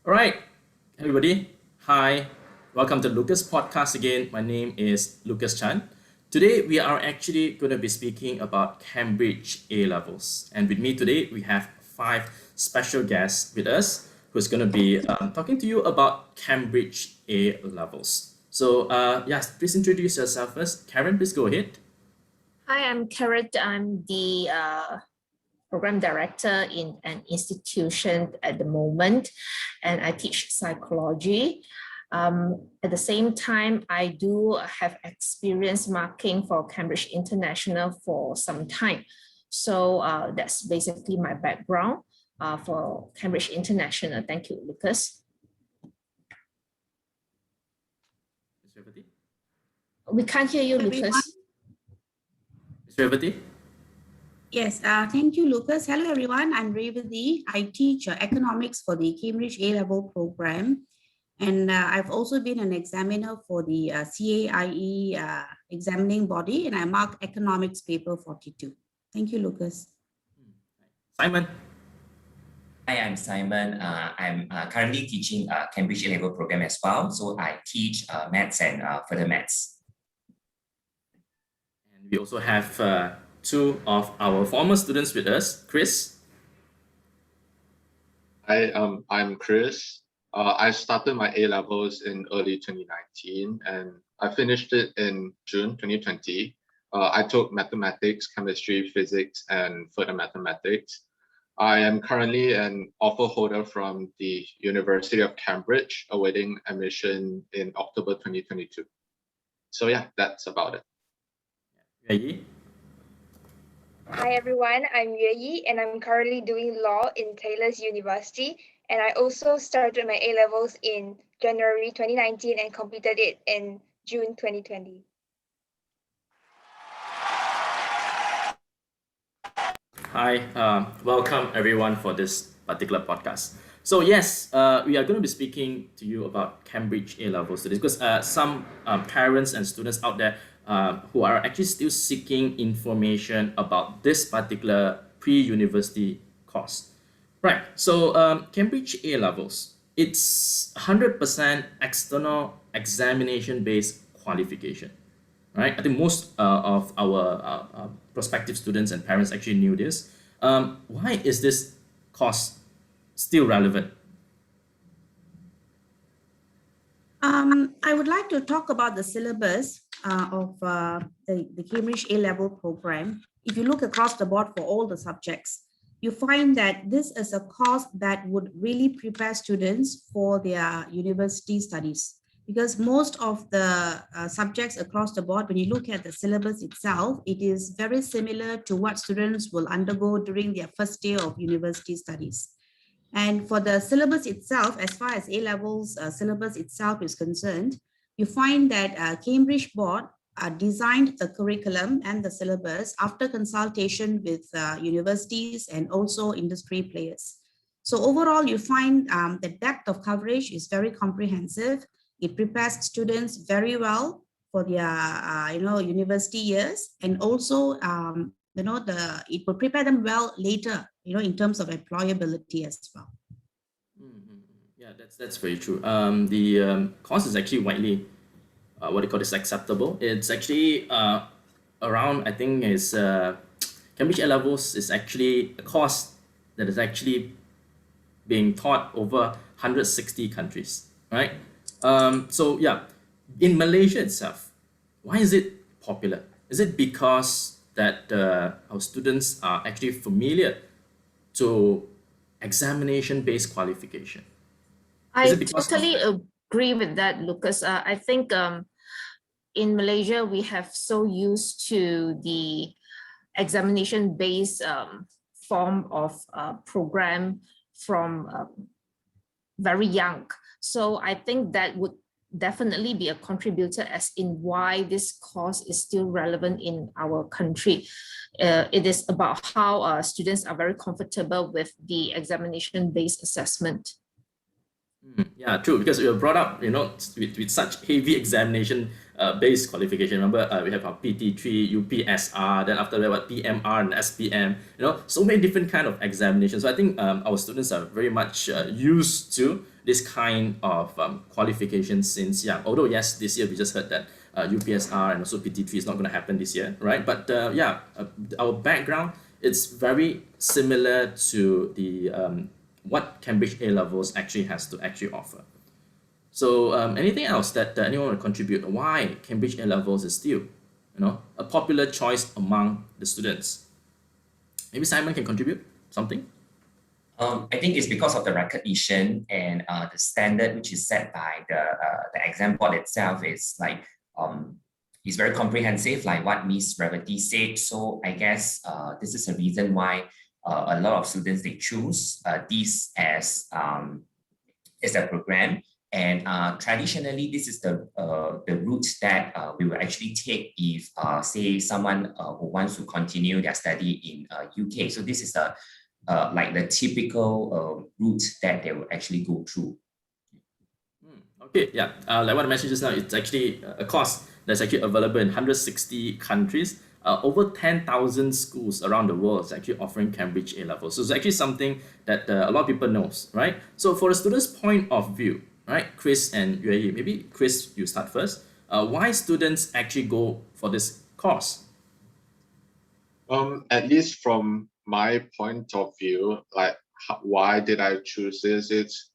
All right, everybody. Hi, welcome to Lucas Podcast again. My name is Lucas Chan. Today, we are actually going to be speaking about Cambridge A levels. And with me today, we have five special guests with us who's going to be talking to you about Cambridge A levels. So, yes, please introduce yourself first. Karen, please go ahead. Hi, I'm Karen. I'm the program director in an institution at the moment, and I teach psychology. At the same time, I do have experience marking for Cambridge International for some time. So that's basically my background for Cambridge International. Thank you, Lucas. Ms. Revati? We can't hear you, Lucas. Ms. Revati? Yes, thank you, Lucas. Hello, everyone. I'm Revati. I teach economics for the Cambridge A-level program. And I've also been an examiner for the CAIE examining body, and I marked economics paper 42. Thank you, Lucas. Simon? Hi, I'm Simon. I'm currently teaching Cambridge A-level program as well. So I teach maths and further maths. And we also have two of our former students with us. Chris? Hi, I'm Chris. I started my A-levels in early 2019 and I finished it in June 2020. I took mathematics, chemistry, physics, and further mathematics. I am currently an offer holder from the University of Cambridge, awaiting admission in October 2022. So yeah, that's about it. Yi? Hi everyone, I'm Yue Yi and I'm currently doing law in Taylor's University, and I also started my A-levels in January 2019 and completed it in June 2020. Hi, welcome everyone for this particular podcast. So yes, we are going to be speaking to you about Cambridge A-levels today because some parents and students out there who are actually still seeking information about this particular pre-university course. Right, so Cambridge A-levels, it's 100% external examination-based qualification. Right, I think most of our prospective students and parents actually knew this. Why is this course still relevant? I would like to talk about the syllabus of the Cambridge A-level program. If you look across the board for all the subjects, you find that this is a course that would really prepare students for their university studies. Because most of the subjects across the board, when you look at the syllabus itself, it is very similar to what students will undergo during their first year of university studies. And for the syllabus itself, as far as A-levels syllabus itself is concerned, you find that Cambridge Board designed the curriculum and the syllabus after consultation with universities and also industry players. So overall, you find the depth of coverage is very comprehensive. It prepares students very well for their, university years, and also, it will prepare them well later, in terms of employability as well. Yeah, that's very true. The course is actually widely, what they call this, acceptable. It's actually around, I think, is Cambridge A-levels is actually a course that is actually being taught over 160 countries, right? So yeah, in Malaysia itself, why is it popular? Is it because that our students are actually familiar to examination-based qualification? I totally agree with that, Lucas. I think in Malaysia, we have so used to the examination-based form of program from very young. So I think that would definitely be a contributor as in why this course is still relevant in our country. It is about how students are very comfortable with the examination-based assessment. Yeah, true. Because we were brought up, with such heavy examination based qualification. Remember, we have our PT3, UPSR, then after that, what PMR and SPM. So many different kind of examinations. So I think our students are very much used to this kind of qualification since young. Although yes, this year we just heard that UPSR and also PT3 is not going to happen this year, right? But our background, it's very similar to the what Cambridge A levels actually has to actually offer. So anything else that anyone would contribute? Why Cambridge A levels is still, a popular choice among the students? Maybe Simon can contribute something. I think it's because of the recognition and the standard which is set by the exam board itself is like it's very comprehensive, like what Miss Revati said. So I guess this is a reason why a lot of students they choose this as a program. And traditionally, this is the route that we will actually take if, say, someone who wants to continue their study in UK. So this is like the typical route that they will actually go through. Okay, yeah. Like what I mentioned just now, it's actually a course that's actually available in 160 countries. Over 10,000 schools around the world is actually offering Cambridge A levels. So it's actually something that a lot of people knows, right? So for the students' point of view, right, Chris and Yue, maybe Chris, you start first. Why students actually go for this course? At least from my point of view, like why did I choose this? It's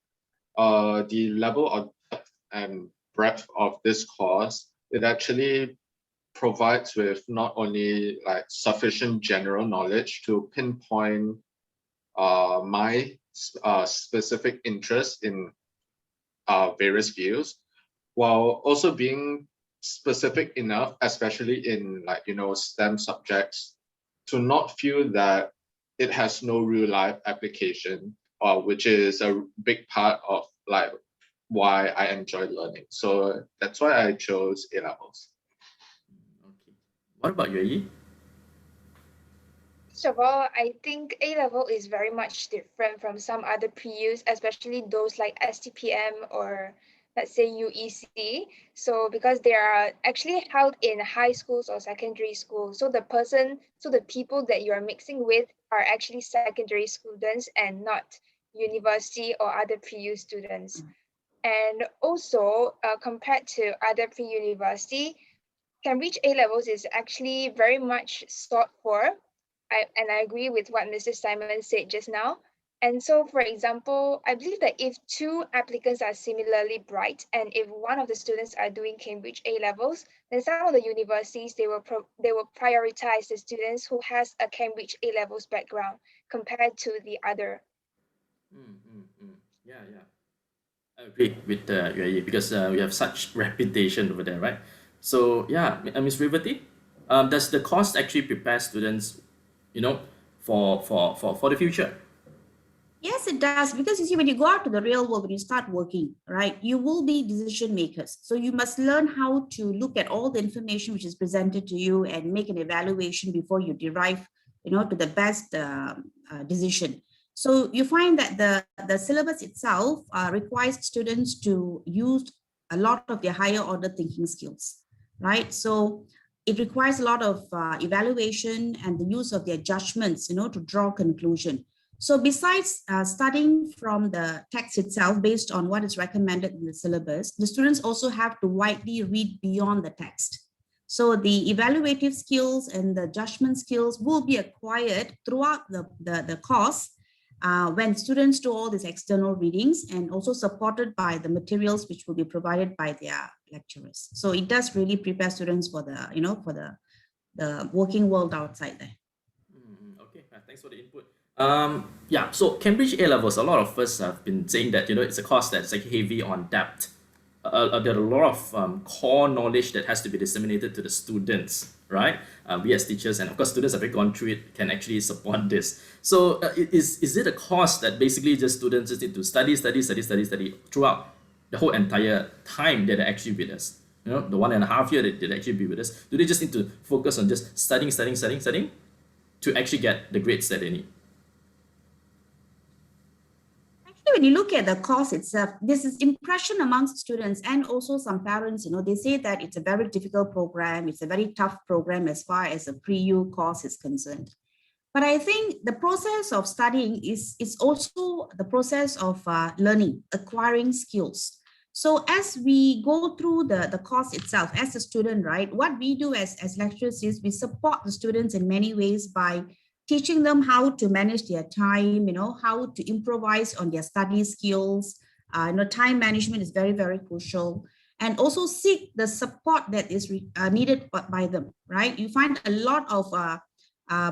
the level of depth and breadth of this course. It actually provides with not only like sufficient general knowledge to pinpoint my specific interest in various fields, while also being specific enough, especially in STEM subjects, to not feel that it has no real life application, which is a big part of like why I enjoy learning. So that's why I chose A levels. Okay. What about Yue? First of all, I think A level is very much different from some other PUs, especially those like STPM or let's say UEC. So because they are actually held in high schools or secondary schools. So the people that you are mixing with are actually secondary students and not university or other PU students. And also compared to other pre-university, Cambridge A levels is actually very much sought for. And I agree with what Mr. Simon said just now. And so, for example, I believe that if two applicants are similarly bright, and if one of the students are doing Cambridge A levels, then some of the universities they will prioritize the students who has a Cambridge A levels background compared to the other. Yeah. I agree with Yue because we have such reputation over there, right? So yeah, Ms. Rivati, does the course actually prepare students, for the future? Yes, it does. Because you see, when you go out to the real world, when you start working, right, you will be decision makers. So you must learn how to look at all the information which is presented to you and make an evaluation before you derive, to the best decision. So you find that the syllabus itself requires students to use a lot of their higher order thinking skills, right? So it requires a lot of evaluation and the use of their judgments, to draw conclusion. So besides studying from the text itself based on what is recommended in the syllabus, the students also have to widely read beyond the text. So the evaluative skills and the judgment skills will be acquired throughout the course when students do all these external readings and also supported by the materials which will be provided by their lecturers. So it does really prepare students for the working world outside there. Okay, thanks for the input. Yeah, so Cambridge A levels, a lot of us have been saying that it's a course that's like heavy on depth. There are a lot of core knowledge that has to be disseminated to the students, right? We as teachers and of course students have gone through it can actually support this. So is it a course that basically just students just need to study throughout the whole entire time that they're actually with us? The 1.5 year that they'll actually be with us. Do they just need to focus on just studying to actually get the grades that they need? Actually, when you look at the course itself, this is impression amongst students and also some parents, they say that it's a very difficult program. It's a very tough program as far as the pre-U course is concerned. But I think the process of studying is also the process of learning, acquiring skills. So as we go through the course itself, as a student, right, what we do as lecturers is we support the students in many ways by teaching them how to manage their time, how to improvise on their study skills. Time management is very, very crucial. And also seek the support that is needed by them, right? You find a lot of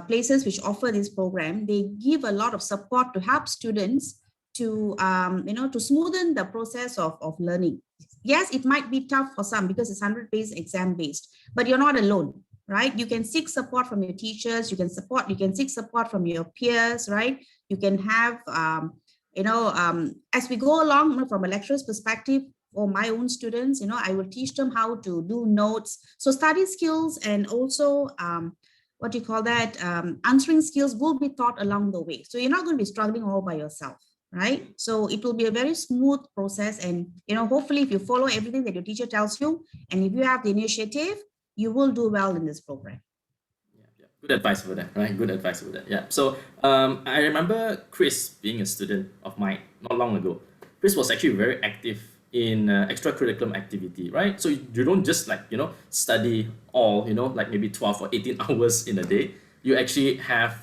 places which offer this program. They give a lot of support to help students to to smoothen the process of learning. Yes, it might be tough for some because it's 100 exam based, but you're not alone, right? You can seek support from your teachers. You can seek support from your peers, right? You can have as we go along, from a lecturer's perspective, for my own students, I will teach them how to do notes. So study skills and also answering skills will be taught along the way. So you're not going to be struggling all by yourself, right? So it will be a very smooth process. And, hopefully if you follow everything that your teacher tells you, and if you have the initiative, you will do well in this program. Yeah. Good advice for that, right? Good advice for that. Yeah. So I remember Chris being a student of mine not long ago. Chris was actually very active in extracurriculum activity, right? So you don't just study all, like maybe 12 or 18 hours in a day. You actually have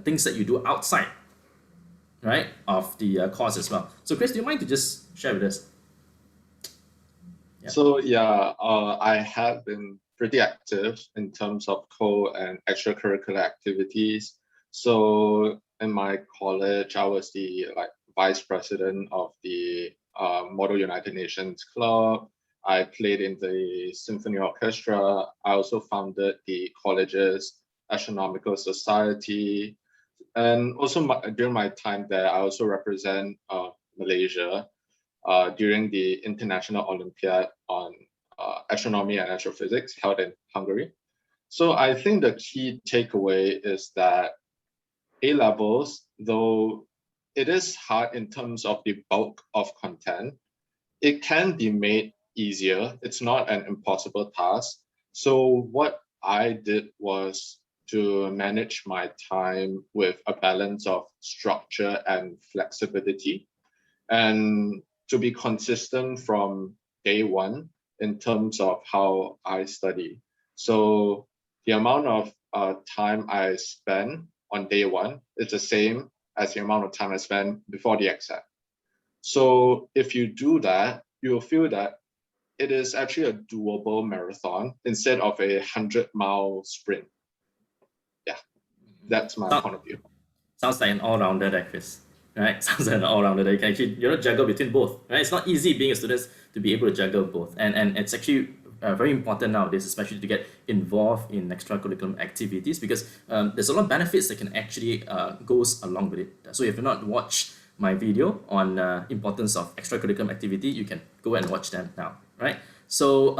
things that you do outside, right, of the course as well. So Chris, do you mind to just share with us? Yeah. So I have been pretty active in terms of co and extracurricular activities. So in my college, I was the vice president of the Model United Nations Club. I played in the symphony orchestra. I also founded the college's astronomical society. And also during my time there, I also represent Malaysia during the International Olympiad on Astronomy and Astrophysics held in Hungary. So I think the key takeaway is that A-levels, though it is hard in terms of the bulk of content, it can be made easier. It's not an impossible task. So what I did was to manage my time with a balance of structure and flexibility, and to be consistent from day one in terms of how I study. So the amount of time I spend on day one is the same as the amount of time I spend before the exam. So if you do that, you'll feel that it is actually a doable marathon instead of a 100-mile sprint. Yeah, that's my point of view. Sounds like an all-rounder there, Chris. Right? Sounds like an all-rounder that you can actually juggle between both. Right? It's not easy being a student to be able to juggle both. And it's actually very important nowadays, especially to get involved in extracurricular activities, because there's a lot of benefits that can actually goes along with it. So if you've not watched my video on importance of extracurricular activity, you can go and watch them now, right? So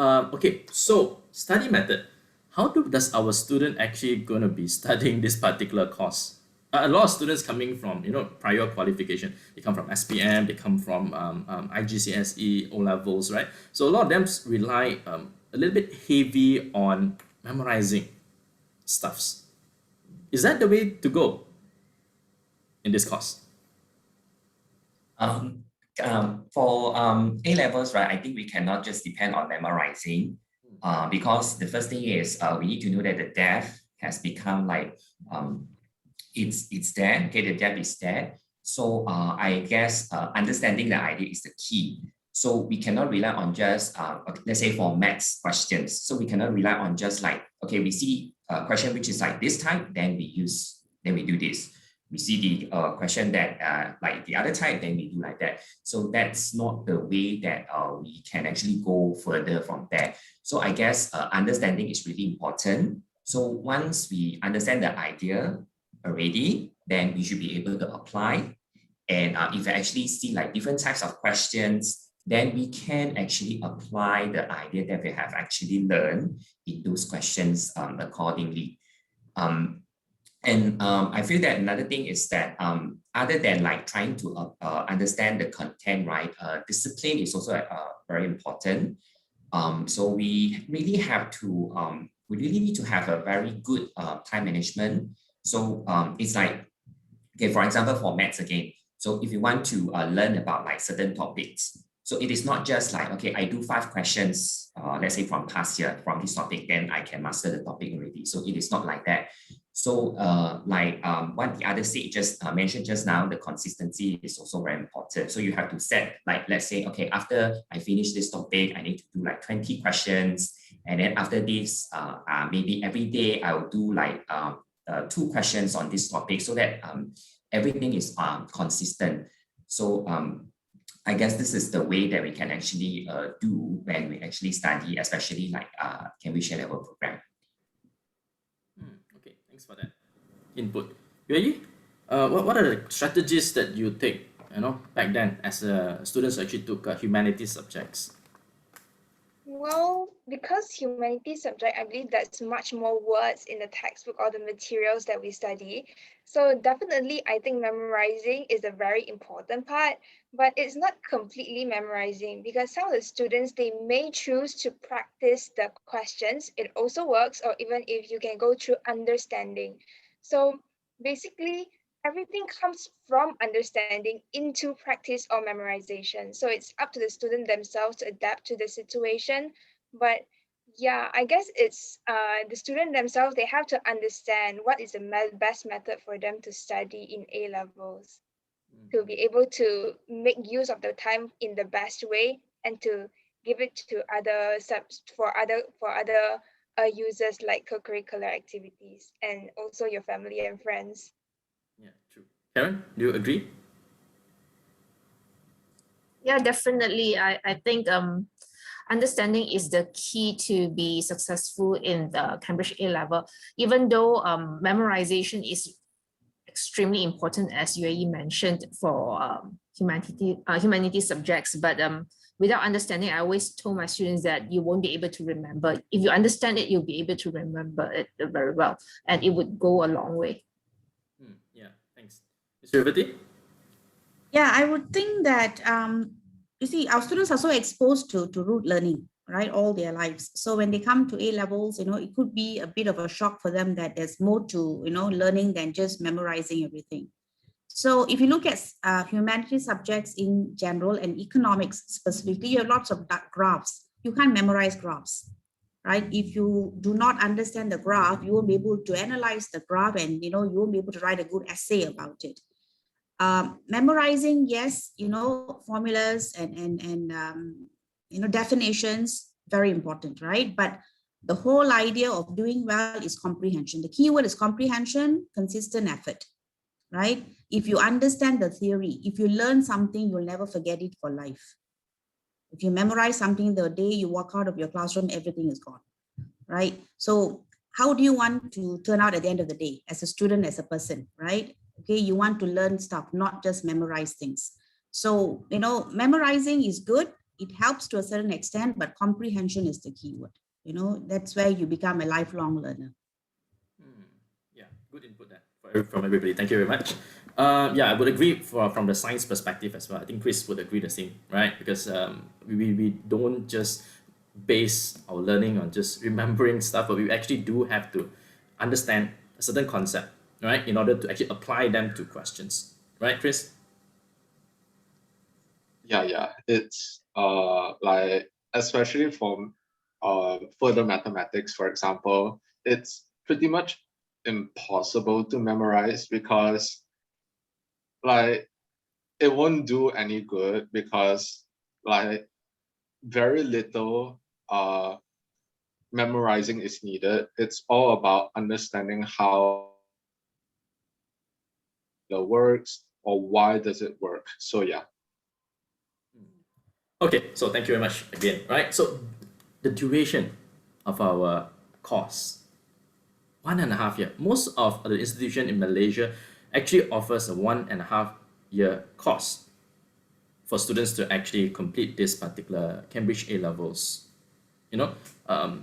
so study method. How does our student actually going to be studying this particular course? A lot of students coming from prior qualification, they come from SPM, they come from IGCSE, O levels, right? So a lot of them rely a little bit heavy on memorizing stuffs. Is that the way to go in this course? For A levels, right, I think we cannot just depend on memorizing, because the first thing is we need to know that the depth has become it's there. Okay, the depth is there. So I guess understanding the idea is the key. So we cannot rely on just let's say for maths questions. So we cannot rely on just we see a question which is like this type, then we do this. We see the question that like the other type, then we do like that. So that's not the way that we can actually go further from there. So I guess understanding is really important. So once we understand the idea already, then we should be able to apply. And if I actually see different types of questions, then we can actually apply the idea that we have actually learned in those questions accordingly. And I feel that another thing is that other than like trying to understand the content, right, discipline is also very important. So we really have to, we really need to have a very good time management. So it's like, okay, for example, for maths again. So if you want to learn about like certain topics, so it is not just like, okay, I do 5 questions, let's say from past year from this topic, then I can master the topic already. So it is not like that. So what the other state just mentioned just now, the consistency is also very important. So you have to set, like, let's say, okay, after I finish this topic, I need to do like 20 questions. And then after this, maybe every day I'll do like 2 questions on this topic so that everything is consistent. So I guess this is the way that we can actually do when we actually study, especially like Cambridge A-level program. Okay, thanks for that input. Yue, what are the strategies that you take, back then as students actually took humanities subjects? Well, because humanities subject, I believe that's much more words in the textbook or the materials that we study. So definitely, I think memorizing is a very important part, but it's not completely memorizing because some of the students, they may choose to practice the questions. It also works, or even if you can go through understanding. So basically, everything comes from understanding into practice or memorization. So it's up to the student themselves to adapt to the situation. But yeah, I guess it's the student themselves, they have to understand what is the best method for them to study in A levels, to be able to make use of the time in the best way and to give it to other users like co-curricular activities and also your family and friends. Yeah, true. Karen, do you agree? Yeah, definitely. I think understanding is the key to be successful in the Cambridge A level, even though memorization is extremely important, as UAE mentioned, for humanity subjects. But without understanding, I always told my students that you won't be able to remember. If you understand it, you'll be able to remember it very well, and it would go a long way. Yeah, thanks. Mr. Rivati? Yeah, I would think that, you see, our students are so exposed to rote learning, right, all their lives. So when they come to A levels, it could be a bit of a shock for them that there's more to, learning than just memorizing everything. So if you look at humanities subjects in general and economics specifically, you have lots of graphs. You can't memorize graphs, right? If you do not understand the graph, you won't be able to analyze the graph, and you won't be able to write a good essay about it. Memorizing, yes, formulas and definitions, very important, right? But the whole idea of doing well is comprehension. The key word is comprehension, consistent effort, right? If you understand the theory, if you learn something, you'll never forget it for life. If you memorize something, the day you walk out of your classroom, everything is gone, right? So how do you want to turn out at the end of the day as a student, as a person, right? Okay, you want to learn stuff, not just memorize things. So, memorizing is good. It helps to a certain extent, but comprehension is the key word. That's where you become a lifelong learner. Yeah, good input there from everybody. Thank you very much. Yeah, I would agree from the science perspective as well. I think Chris would agree the same, right? Because we don't just base our learning on just remembering stuff, but we actually do have to understand a certain concept, right, in order to actually apply them to questions, right, Chris? Yeah. It's like, especially for further mathematics, for example, it's pretty much impossible to memorize because like it won't do any good because like very little memorizing is needed. It's all about understanding how it works or why does it work. So yeah. Okay, so thank you very much again, right? So the duration of our course, 1.5 year. Most of the institution in Malaysia actually offers a 1.5 year course for students to actually complete this particular Cambridge A levels,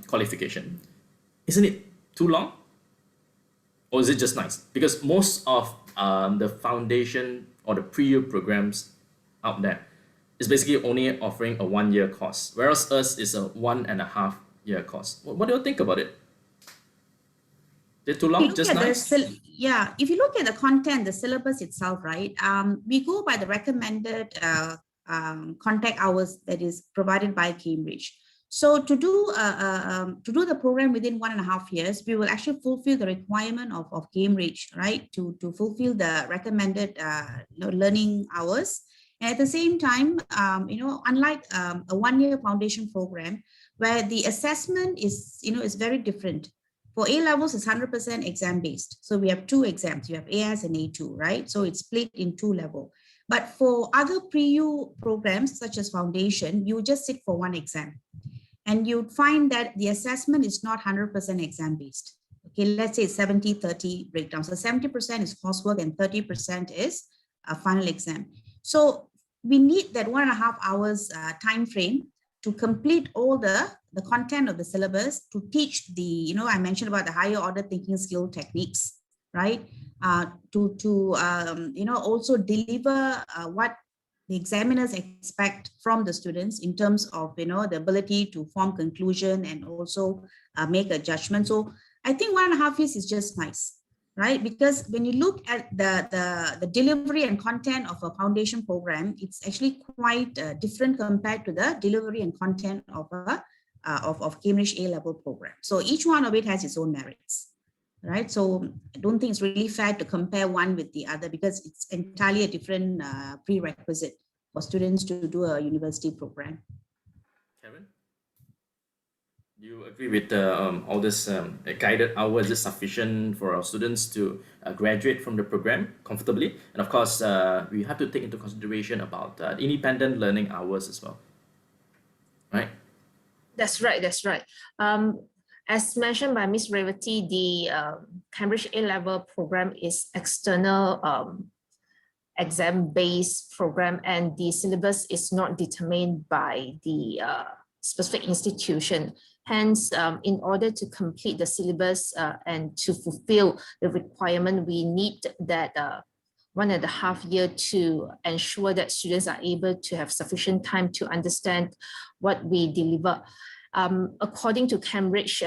qualification. Isn't it too long? Or is it just nice? Because most of the foundation or the pre-U programs out there is basically only offering a 1 year course, whereas us is a 1.5 year course. What do you think about it? Is it too If you long? look Just at the nice? yeah, if you look at the content, the syllabus itself, right? We go by the recommended contact hours that is provided by Cambridge. So to do the program within 1.5 years, we will actually fulfill the requirement of Cambridge, right? To fulfill the recommended learning hours. And at the same time, unlike a 1 year foundation program, where the assessment is very different. For A levels, it's 100% exam based. So we have 2 exams. You have AS and A2, right? So it's split in 2 levels. But for other pre-U programs, such as foundation, you just sit for 1 exam. And you'd find that the assessment is not 100% exam based. Okay, let's say 70-30 breakdown. So 70% is coursework and 30% is a final exam. So we need that 1.5 hours time frame to complete all the content of the syllabus, to teach the, I mentioned about the higher order thinking skill techniques, right? Also deliver what the examiners expect from the students in terms of, the ability to form conclusion and also make a judgment. So I think 1.5 years is just nice, right? Because when you look at the delivery and content of a foundation program, it's actually quite different compared to the delivery and content of Cambridge A-level program. So each one of it has its own merits, right? So I don't think it's really fair to compare one with the other, because it's entirely a different prerequisite for students to do a university program. Karen? Do you agree with all this guided hours? Is it sufficient for our students to graduate from the program comfortably? And of course, we have to take into consideration about independent learning hours as well, right? That's right. That's right. As mentioned by Ms. Revati, the Cambridge A-level program is external exam-based program, and the syllabus is not determined by the specific institution. Hence, in order to complete the syllabus and to fulfill the requirement, we need that 1.5 year to ensure that students are able to have sufficient time to understand what we deliver. According to Cambridge,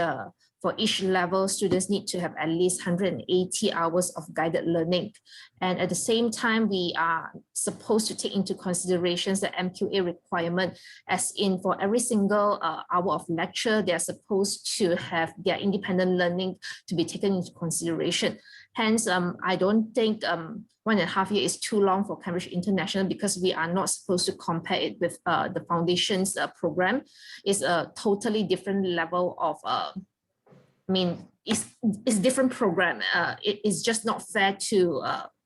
for each level, students need to have at least 180 hours of guided learning. And at the same time, we are supposed to take into considerations the MQA requirement, as in for every single hour of lecture, they are supposed to have their independent learning to be taken into consideration. Hence, I don't think 1.5 years is too long for Cambridge International, because we are not supposed to compare it with the foundation's program. It's a totally different level of it's different program. It is just not fair to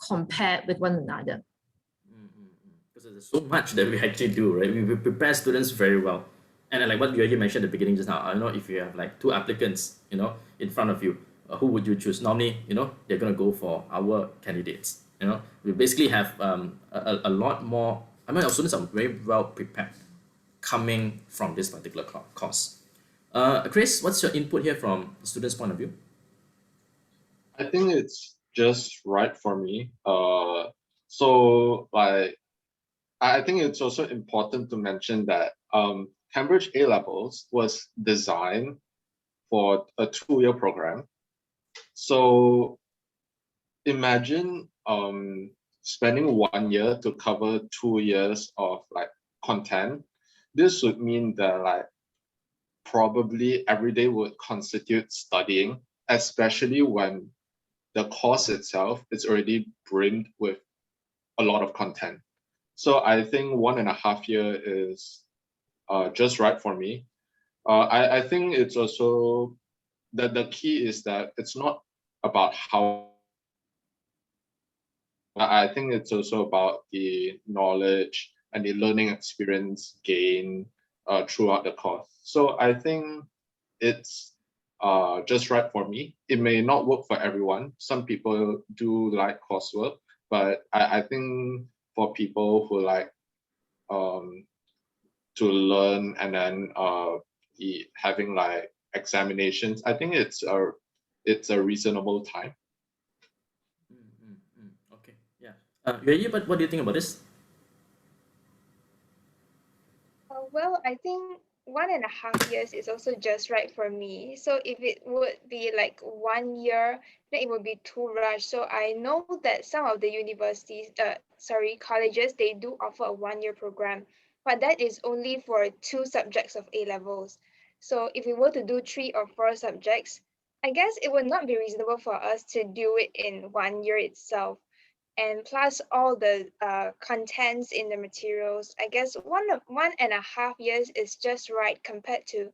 compare with one another. Because there's so much that we actually do, right? We prepare students very well. And like what you mentioned at the beginning just now, I don't know if you have like 2 applicants, in front of you, who would you choose? Normally, they're going to go for our candidates. We basically have a lot more. Our students are very well prepared coming from this particular course. Chris, what's your input here from the student's point of view? I think it's just right for me. I think it's also important to mention that Cambridge A-levels was designed for a 2-year program. So imagine spending 1 year to cover 2 years of like content. This would mean that like probably every day would constitute studying, especially when the course itself is already brimmed with a lot of content. So I think 1.5 year is just right for me. I think it's also that the key is that it's not about how. I think it's also about the knowledge and the learning experience gained throughout the course. So I think it's just right for me. It may not work for everyone. Some people do like coursework, but I think for people who like to learn and then having like examinations, I think it's a reasonable time. Yuyi, but what do you think about this? Well, I think 1.5 years is also just right for me. So if it would be like 1 year, then it would be too rushed. So I know that some of the universities, colleges, they do offer a 1 year program, but that is only for 2 subjects of A levels. So if we were to do 3 or 4 subjects, I guess it would not be reasonable for us to do it in 1 year itself, and plus all the contents in the materials. I guess 1.5 years is just right compared to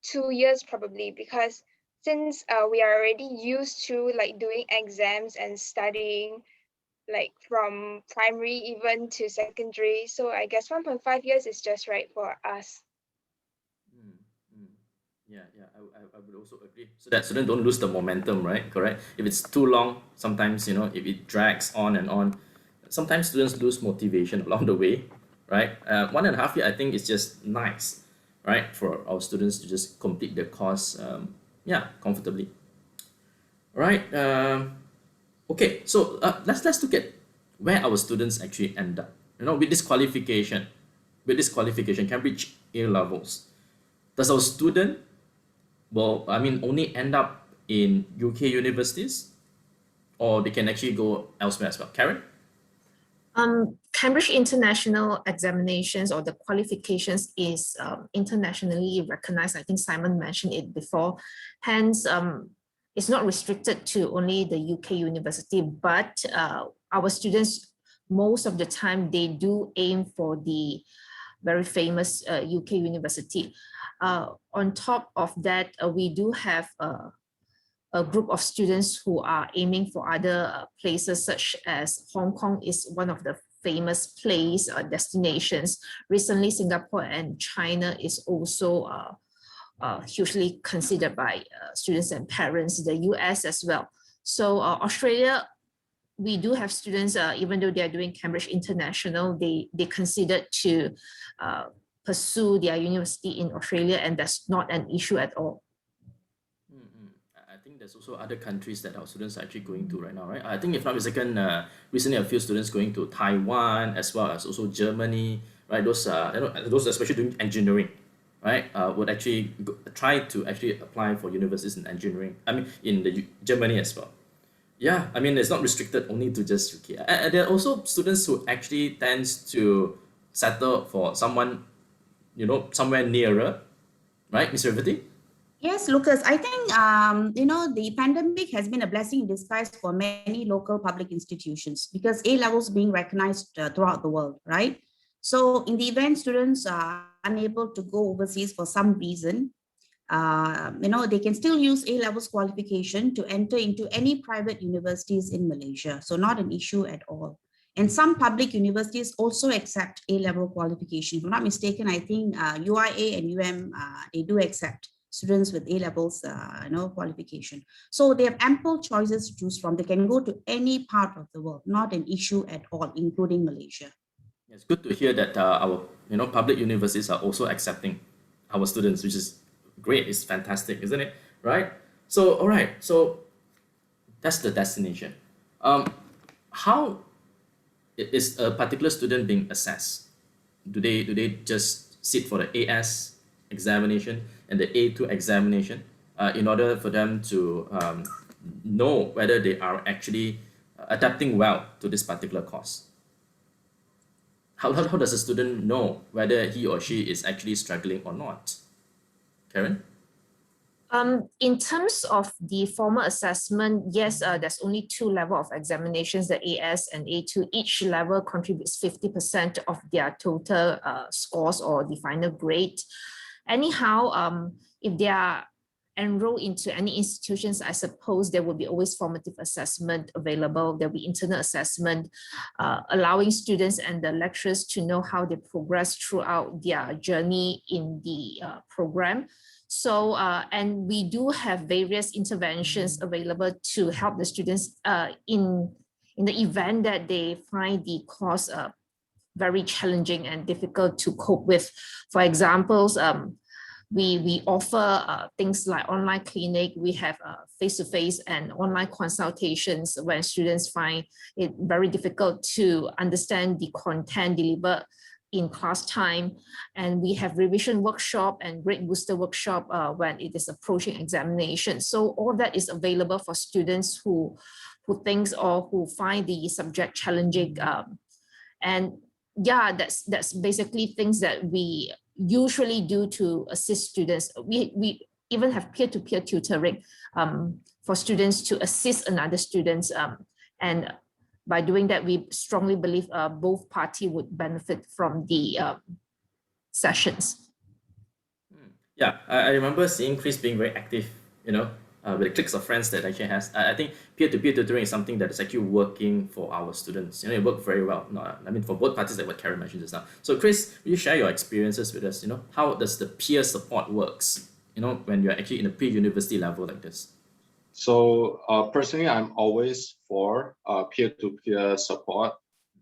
2 years probably, because since we are already used to like doing exams and studying like from primary even to secondary, so I guess 1.5 years is just right for us. Mm, mm. Yeah, yeah, I would also agree. So that students don't lose the momentum, right? Correct. If it's too long, sometimes, if it drags on and on, sometimes students lose motivation along the way, right? 1.5 year, I think, is just nice, right, for our students to just complete the course, yeah, comfortably. Right. Okay. So let's look at where our students actually end up. With this qualification, Cambridge A levels. Does our student, only end up in UK universities, or they can actually go elsewhere as well? Karen? Cambridge International Examinations or the qualifications is internationally recognized. I think Simon mentioned it before. Hence, it's not restricted to only the UK university, but our students, most of the time, they do aim for the very famous UK university. On top of that, we do have a group of students who are aiming for other places, such as Hong Kong is one of the famous place destinations. Recently, Singapore and China is also hugely considered by students and parents, the US as well. So Australia, we do have students, even though they are doing Cambridge International, they considered to pursue their university in Australia, and that's not an issue at all. I think there's also other countries that our students are actually going to right now, right? I think, if not mistaken, recently a few students going to Taiwan, as well as also Germany, right? Those especially doing engineering, right? Would actually try to actually apply for universities in engineering. In the Germany as well. Yeah, it's not restricted only to just UK. And there are also students who actually tends to settle for someone, somewhere nearer, right, Mr. Revati? Yes, Lucas, I think, the pandemic has been a blessing in disguise for many local public institutions, because A levels being recognized throughout the world, right? So in the event students are unable to go overseas for some reason, they can still use A levels qualification to enter into any private universities in Malaysia. So not an issue at all. And some public universities also accept A level qualification. If I'm not mistaken, I think UIA and they do accept students with A levels qualification. So they have ample choices to choose from. They can go to any part of the world, not an issue at all, including Malaysia. It's good to hear that our public universities are also accepting our students, which is great. It's fantastic, isn't it? Right? So all right, so that's the destination. How is a particular student being assessed? Do they just sit for the AS examination and the A2 examination in order for them to know whether they are actually adapting well to this particular course? How does a student know whether he or she is actually struggling or not? Karen? In terms of the formal assessment, yes, there's only 2 levels of examinations, the AS and A2. Each level contributes 50% of their total scores or the final grade. Anyhow, if they are enrolled into any institutions, I suppose there will be always formative assessment available. There'll be internal assessment, allowing students and the lecturers to know how they progress throughout their journey in the program. So, and we do have various interventions available to help the students in the event that they find the course very challenging and difficult to cope with. For example, we offer things like online clinic. We have face-to-face and online consultations when students find it very difficult to understand the content delivered in class time. And we have revision workshop and grade booster workshop when it is approaching examination. So all that is available for students who thinks or who find the subject challenging. And yeah, that's basically things that we usually do to assist students. We even have peer-to-peer tutoring for students to assist another students. And by doing that, we strongly believe both parties would benefit from the sessions. Yeah, I remember seeing Chris being very active, with the cliques of friends that actually has. I think peer-to-peer tutoring is something that is actually working for our students. It worked very well. No, I mean, for both parties, like what Karen mentioned just now. So Chris, will you share your experiences with us? How does the peer support works, when you're actually in a pre-university level like this? So personally, I'm always for peer-to-peer support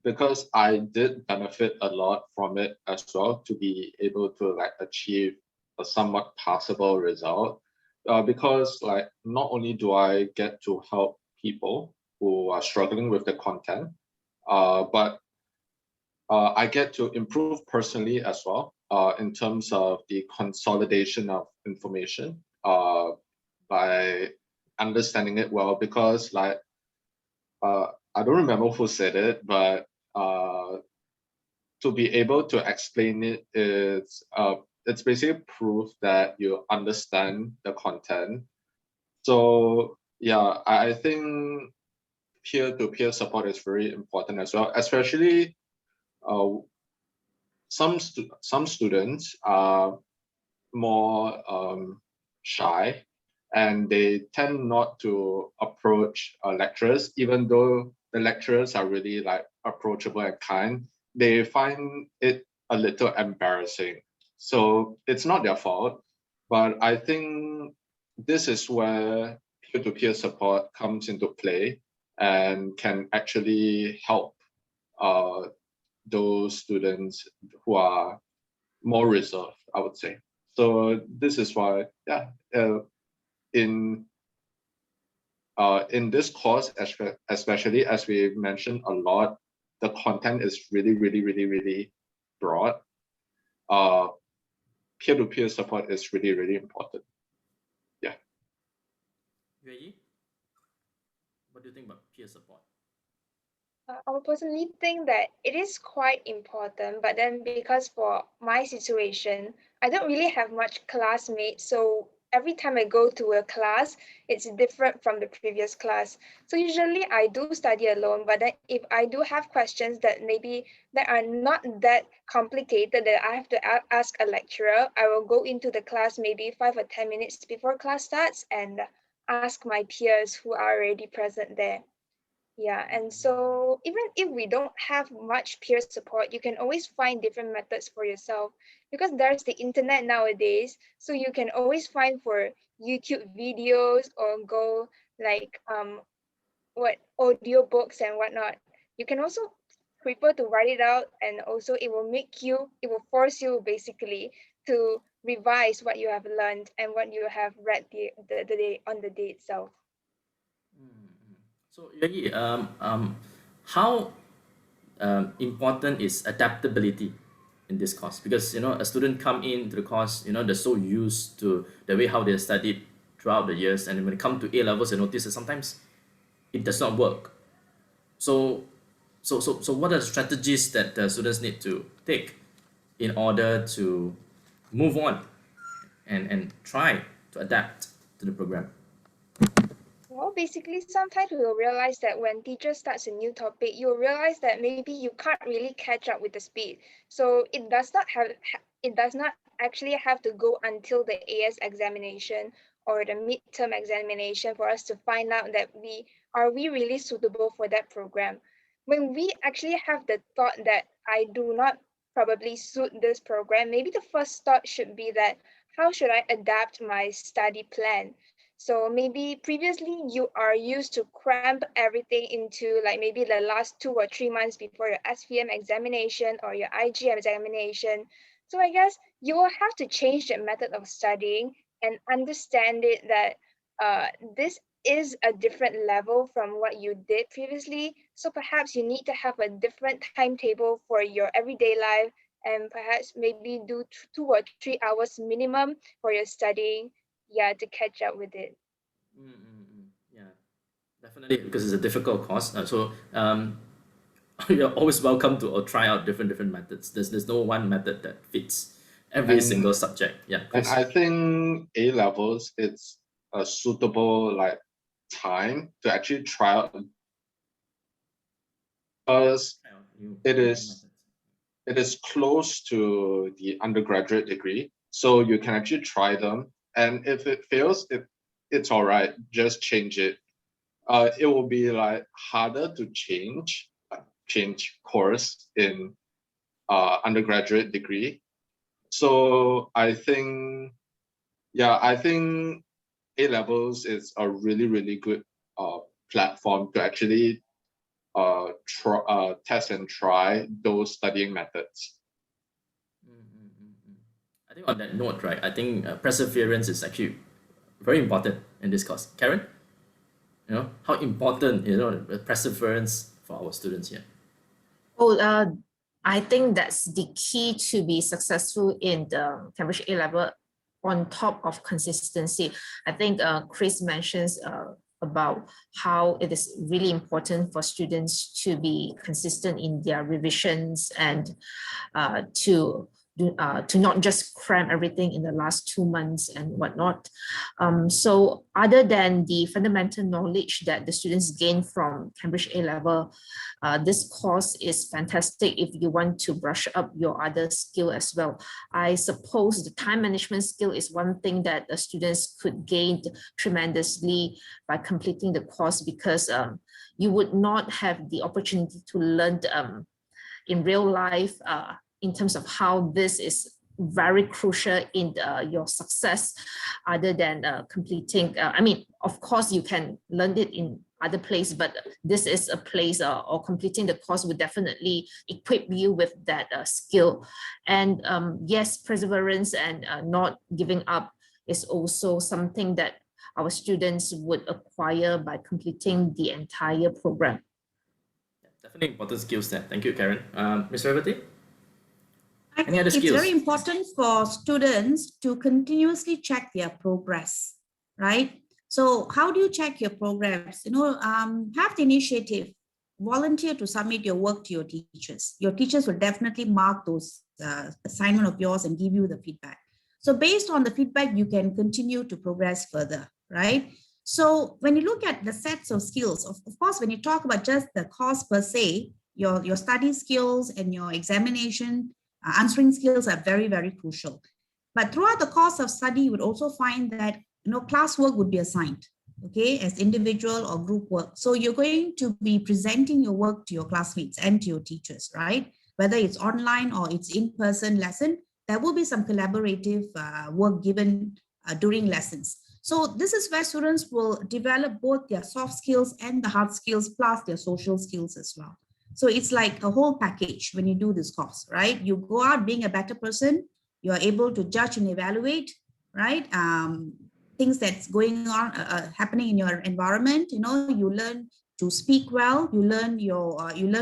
because I did benefit a lot from it as well to be able to achieve a somewhat passable result. Because not only do I get to help people who are struggling with the content, but I get to improve personally as well in terms of the consolidation of information by understanding it well. Because I don't remember who said it, but to be able to explain it is it's basically proof that you understand the content. So yeah, I think peer-to-peer support is very important as well, especially some students are more shy and they tend not to approach lecturers, even though the lecturers are really approachable and kind. They find it a little embarrassing. So it's not their fault, but I think this is where peer-to-peer support comes into play and can actually help those students who are more reserved, I would say. So this is why, yeah, in this course, especially as we mentioned a lot, the content is really, really, really, really broad. Peer-to-peer support is really, really important. Yeah. Yue, what do you think about peer support? I would personally think that it is quite important, but then because for my situation, I don't really have much classmates. So every time I go to a class, it's different from the previous class. So usually I do study alone, but then if I do have questions that maybe that are not that complicated that I have to ask a lecturer, I will go into the class maybe 5 or 10 minutes before class starts and ask my peers who are already present there. Yeah, and so even if we don't have much peer support, you can always find different methods for yourself because there's the internet nowadays. So you can always find for YouTube videos or go what audio books and whatnot. You can also prefer to write it out, and also it will force you basically to revise what you have learned and what you have read the day on the day itself. So Yagi, how important is adaptability in this course? Because a student come into the course, they're so used to the way how they studied throughout the years, and when it comes to A levels, they notice that sometimes it does not work. So what are the strategies that the students need to take in order to move on and try to adapt to the program? Well, basically, sometimes we will realize that when teacher starts a new topic, you'll realize that maybe you can't really catch up with the speed. So it does not actually have to go until the AS examination or the midterm examination for us to find out that we really suitable for that program. When we actually have the thought that I do not probably suit this program, maybe the first thought should be that how should I adapt my study plan? So maybe previously you are used to cramp everything into like maybe the last 2 or 3 months before your SVM examination or your IGM examination. So I guess you will have to change that method of studying and understand it that this is a different level from what you did previously. So perhaps you need to have a different timetable for your everyday life, and perhaps maybe do 2 or 3 hours minimum for your studying, yeah, to catch up with it. Yeah, definitely, because it's a difficult course. You're always welcome to try out different methods. There's no one method that fits every And single subject. Yeah, and Chris. I think A levels it's a suitable like time to actually try out because Try out new it methods. is close to the undergraduate degree. So you can actually try them. And if it fails, it's all right, just change it. It will be like harder to change course in undergraduate degree. So I think A levels is a really good platform to actually test and try those studying methods. I think on that note, right, I think perseverance is actually very important in this course. Karen, how important, perseverance for our students here. Oh, I think that's the key to be successful in the Cambridge A level on top of consistency. I think Chris mentions about how it is really important for students to be consistent in their revisions and to not just cram everything in the last 2 months and whatnot. So other than the fundamental knowledge that the students gain from Cambridge A level, this course is fantastic if you want to brush up your other skill as well. I suppose the time management skill is one thing that the students could gain tremendously by completing the course, because you would not have the opportunity to learn in real life in terms of how this is very crucial in your success, other than completing. I mean, of course, you can learn it in other place, but this is a place or completing the course would definitely equip you with that skill. And yes, perseverance and not giving up is also something that our students would acquire by completing the entire program. Definitely important skills there. Thank you, Karen. Ms. Revati? I Any other think it's very skills? important for students to continuously check their progress, right? So how do you check your progress? Have the initiative, volunteer to submit your work to your teachers. Your teachers will definitely mark those assignment of yours and give you the feedback. So based on the feedback, you can continue to progress further, right? So when you look at the sets of skills, of course, when you talk about just the course per se, your study skills and your examination answering skills are very crucial. But throughout the course of study, you would also find that classwork would be assigned, okay, as individual or group work. So you're going to be presenting your work to your classmates and to your teachers, right? Whether it's online or it's in-person lesson, there will be some collaborative work given during lessons. So this is where students will develop both their soft skills and the hard skills, plus their social skills as well. So it's like a whole package when you do this course, right? You go out being a better person, you're able to judge and evaluate, right? Things that's going on, happening in your environment. You learn to speak well, you learn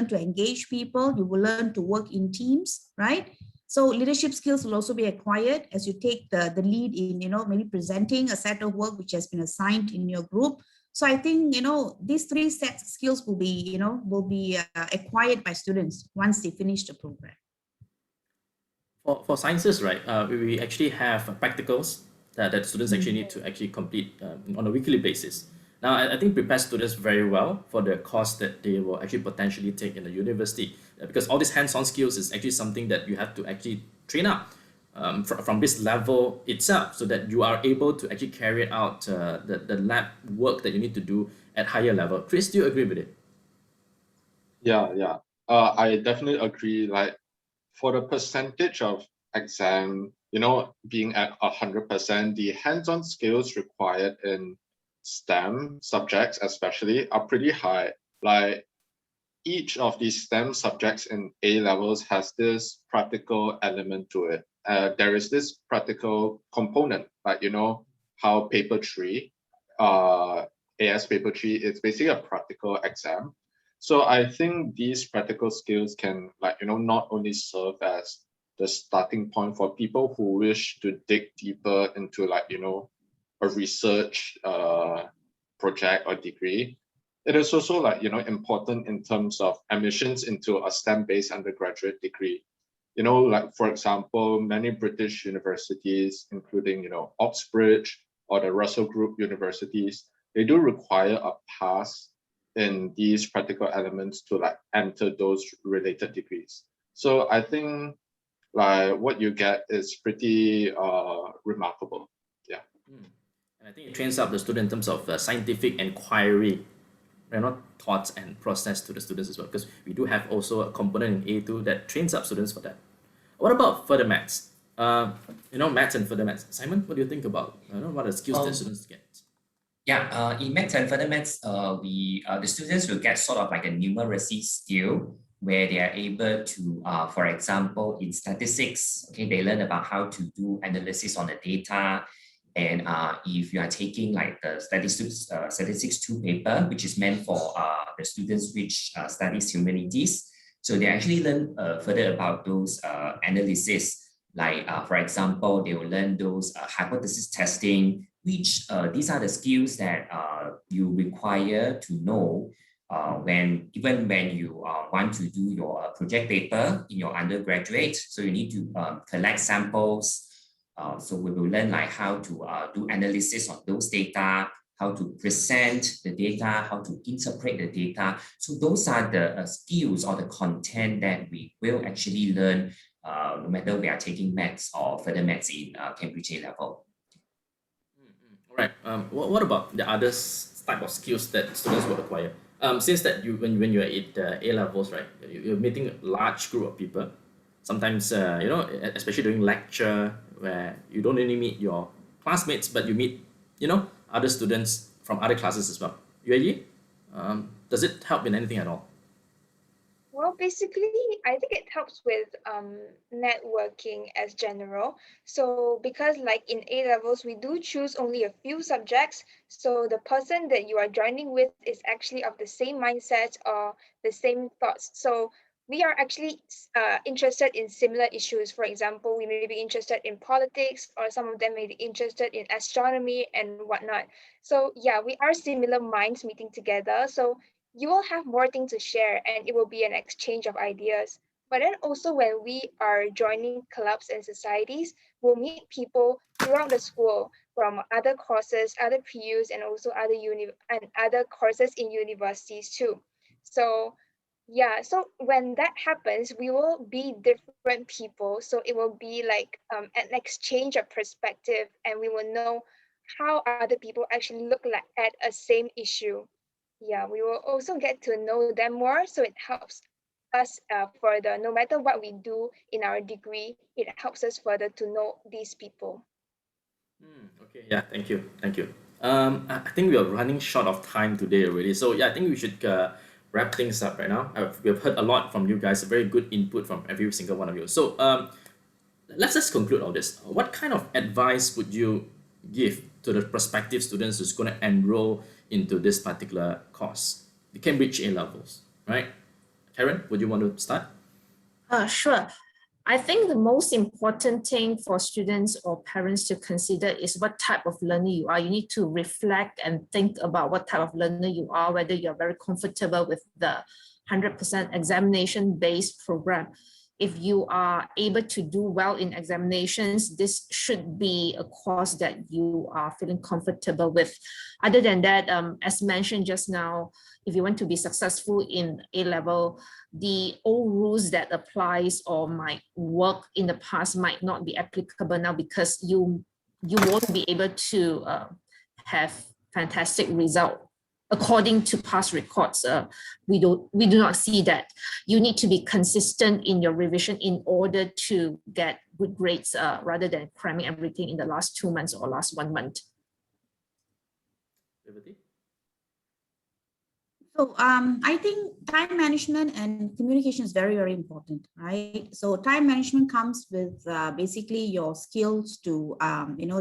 to engage people, you will learn to work in teams, right? So leadership skills will also be acquired as you take the lead in, maybe presenting a set of work which has been assigned in your group. So I think, these three sets of skills will be acquired by students once they finish the program. For sciences, right, we actually have practicals that students actually need to actually complete on a weekly basis. Now, I think prepare students very well for the course that they will actually potentially take in the university, because all these hands-on skills is actually something that you have to actually train up from this level itself, so that you are able to actually carry out the lab work that you need to do at higher level. Chris, do you agree with it? Yeah. I definitely agree. Like for the percentage of exam, being at 100%, the hands-on skills required in STEM subjects especially are pretty high. Like each of these STEM subjects in A levels has this practical element to it. there is this practical component, like, you know, how paper 3, AS paper 3, it's basically a practical exam. So I think these practical skills can, like, you know, not only serve as the starting point for people who wish to dig deeper into, like, you know, a research project or degree. It is also, like, you know, important in terms of admissions into a STEM-based undergraduate degree. You know, like, for example, many British universities, including, you know, Oxbridge or the Russell Group universities, they do require a pass in these practical elements to, like, enter those related degrees. So I think, like, what you get is pretty remarkable. Yeah. And I think it trains up the student in terms of scientific inquiry, you know, thoughts and process to the students as well, because we do have also a component in A2 that trains up students for that. What about further maths? You know, maths and further maths. Simon, what do you think about, you know, what are the skills that students get? Yeah, in maths and further maths, the students will get sort of like a numeracy skill where they are able to, for example, in statistics, okay, they learn about how to do analysis on the data. And if you are taking like the statistics 2 paper, which is meant for the students which studies humanities, so they actually learn further about those analysis. Like, for example, they will learn those hypothesis testing, which these are the skills that you require to know even when you want to do your project paper in your undergraduate. So you need to collect samples. So we will learn like how to do analysis on those data, how to present the data, how to interpret the data. So those are the skills or the content that we will actually learn no matter we are taking maths or further maths in Cambridge A level. All right. What about the other type of skills that students will acquire? Since that when you're at A levels, right, you're meeting a large group of people. Sometimes, you know, especially during lecture, where you don't only meet your classmates, but you meet, you know, other students from other classes as well. UAE, does it help in anything at all? Well, basically, I think it helps with networking as general. So because like in A levels, we do choose only a few subjects. So the person that you are joining with is actually of the same mindset or the same thoughts. So we are actually interested in similar issues. For example, we may be interested in politics, or some of them may be interested in astronomy and whatnot. So yeah, we are similar minds meeting together. So you will have more things to share and it will be an exchange of ideas. But then also when we are joining clubs and societies, we'll meet people throughout the school from other courses, other PUs, and also other courses in universities too. So yeah, so when that happens, we will be different people. So it will be like an exchange of perspective, and we will know how other people actually look like at a same issue. Yeah, we will also get to know them more. So it helps us further, no matter what we do in our degree, it helps us further to know these people. Okay, yeah, thank you, thank you. I think we are running short of time today already, so yeah, I think we should wrap things up right now. We have heard a lot from you guys, very good input from every single one of you. So let's just conclude all this. What kind of advice would you give to the prospective students who's going to enroll into this particular course, the Cambridge A levels, right? Karen, would you want to start? Sure. I think the most important thing for students or parents to consider is what type of learner you are. You need to reflect and think about what type of learner you are, whether you're very comfortable with the 100% examination-based program. If you are able to do well in examinations, this should be a course that you are feeling comfortable with. Other than that, as mentioned just now, if you want to be successful in A level, the old rules that applies or might work in the past might not be applicable now, because you won't be able to have fantastic result according to past records. We do not see that. You need to be consistent in your revision in order to get good grades, rather than cramming everything in the last 2 months or last 1 month. So I think time management and communication is very, very important, right? So time management comes with basically your skills to,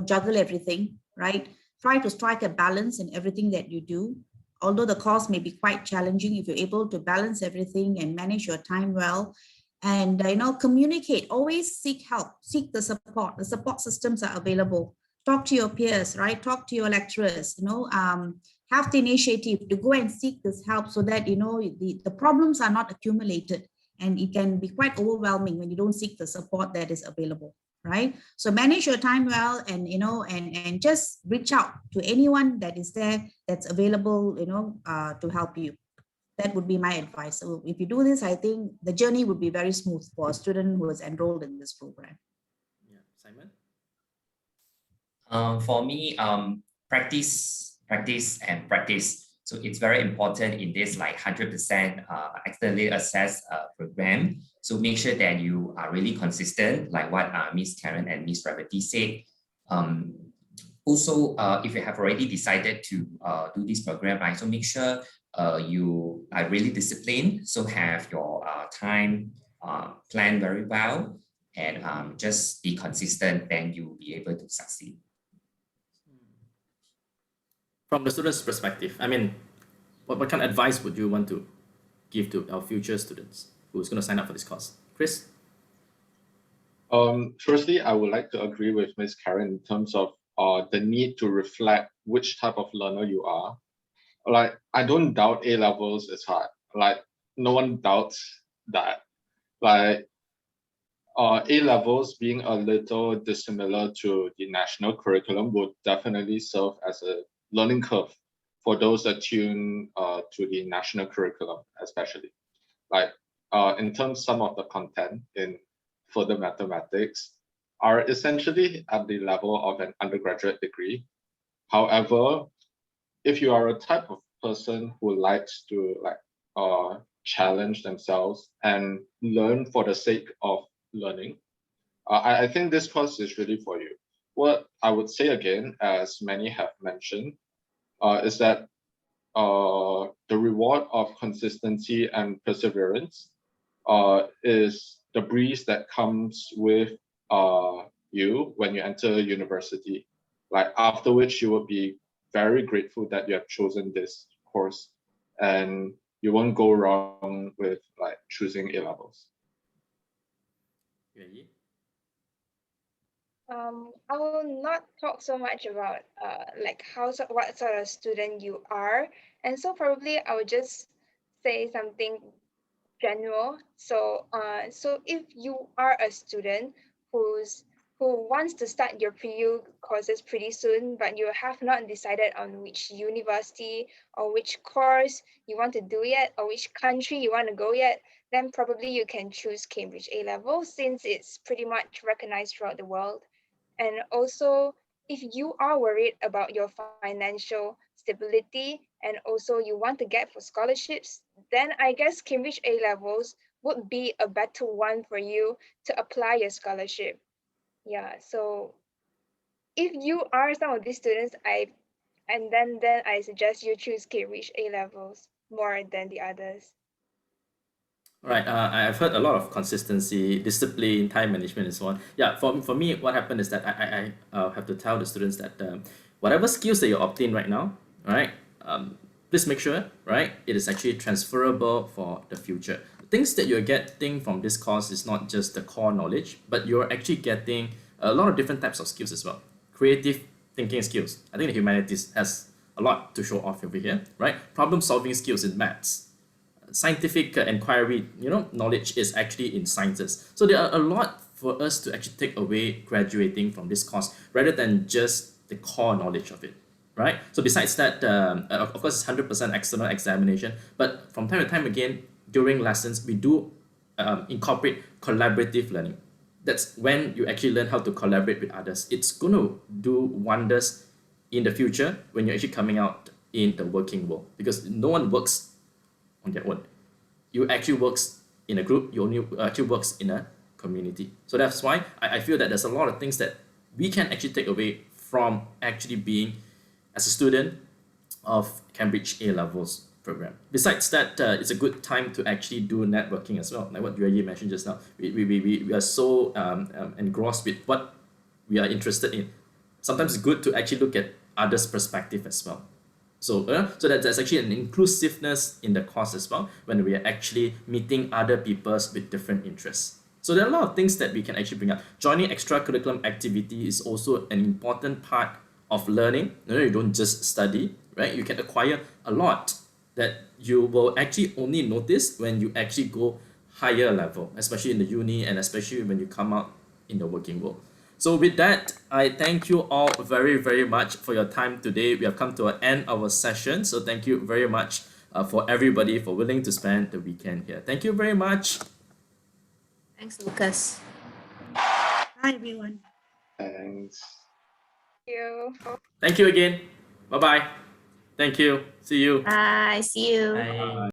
juggle everything, right? Try to strike a balance in everything that you do. Although the course may be quite challenging, if you're able to balance everything and manage your time well, and communicate, always seek help, seek the support. The support systems are available. Talk to your peers, right? Talk to your lecturers, have the initiative to go and seek this help so that the problems are not accumulated, and it can be quite overwhelming when you don't seek the support that is available, right? So manage your time well, and and just reach out to anyone that is there, that's available, to help you. That would be my advice. So if you do this, I think the journey would be very smooth for a student who is enrolled in this program. Yeah, Simon? For me, practice, practice, and practice. So it's very important in this 100% externally assessed program. So make sure that you are really consistent, like what Miss Karen and Miss Revati said. Also, if you have already decided to do this program, right, so make sure you are really disciplined. So have your time planned very well, and just be consistent, then you'll be able to succeed. From the student's perspective, I mean, what kind of advice would you want to give to our future students who's going to sign up for this course? Chris? Firstly, I would like to agree with Ms. Karen in terms of the need to reflect which type of learner you are. Like, I don't doubt A levels is hard. Like, no one doubts that. Like, A levels being a little dissimilar to the national curriculum would definitely serve as a learning curve for those attuned to the national curriculum, especially. Like, in terms, some of the content in further mathematics are essentially at the level of an undergraduate degree. However, if you are a type of person who likes to challenge themselves and learn for the sake of learning, I think this course is really for you. What I would say again, as many have mentioned, is that the reward of consistency and perseverance is the breeze that comes with you when you enter university. Like, after which you will be very grateful that you have chosen this course, and you won't go wrong with choosing A levels. I will not talk so much about what sort of student you are, and so probably I would just say something general. So if you are a student who wants to start your PU courses pretty soon, but you have not decided on which university or which course you want to do yet, or which country you want to go yet, then probably you can choose Cambridge A level, since it's pretty much recognized throughout the world. And also, if you are worried about your financial stability and also you want to get for scholarships, then I guess Cambridge A levels would be a better one for you to apply your scholarship. Yeah, so if you are some of these students, then I suggest you choose Cambridge A levels more than the others. Right, I've heard a lot of consistency, discipline, time management, and so on. Yeah, for me, what happened is that I have to tell the students that whatever skills that you're obtaining right now, right, please make sure, right, it is actually transferable for the future. The things that you're getting from this course is not just the core knowledge, but you're actually getting a lot of different types of skills as well. Creative thinking skills. I think the humanities has a lot to show off over here, right? Problem solving skills in maths. Scientific inquiry, knowledge is actually in sciences. So there are a lot for us to actually take away graduating from this course, rather than just the core knowledge of it, right? So besides that, of course, it's 100% external examination, but from time to time again, during lessons, we do incorporate collaborative learning. That's when you actually learn how to collaborate with others. It's going to do wonders in the future when you're actually coming out in the working world, because no one works on their own. You actually works in a group, you only actually works in a community. So that's why I feel that there's a lot of things that we can actually take away from actually being as a student of Cambridge A levels. program. Besides that, it's a good time to actually do networking as well. Like what Yue mentioned just now, we are so engrossed with what we are interested in. Sometimes it's good to actually look at others' perspective as well. So that there's actually an inclusiveness in the course as well when we are actually meeting other peoples with different interests. So there are a lot of things that we can actually bring up. Joining extracurriculum activity is also an important part of learning. You don't just study, right? You can acquire a lot that you will actually only notice when you actually go higher level, especially in the uni and especially when you come out in the working world. So with that, I thank you all very, very much for your time today. We have come to an end of our session. So thank you very much for everybody for willing to spend the weekend here. Thank you very much. Thanks, Lucas. Hi, everyone. Thanks. Thank you. Thank you again. Bye-bye. Thank you. See you. Bye. See you. Bye.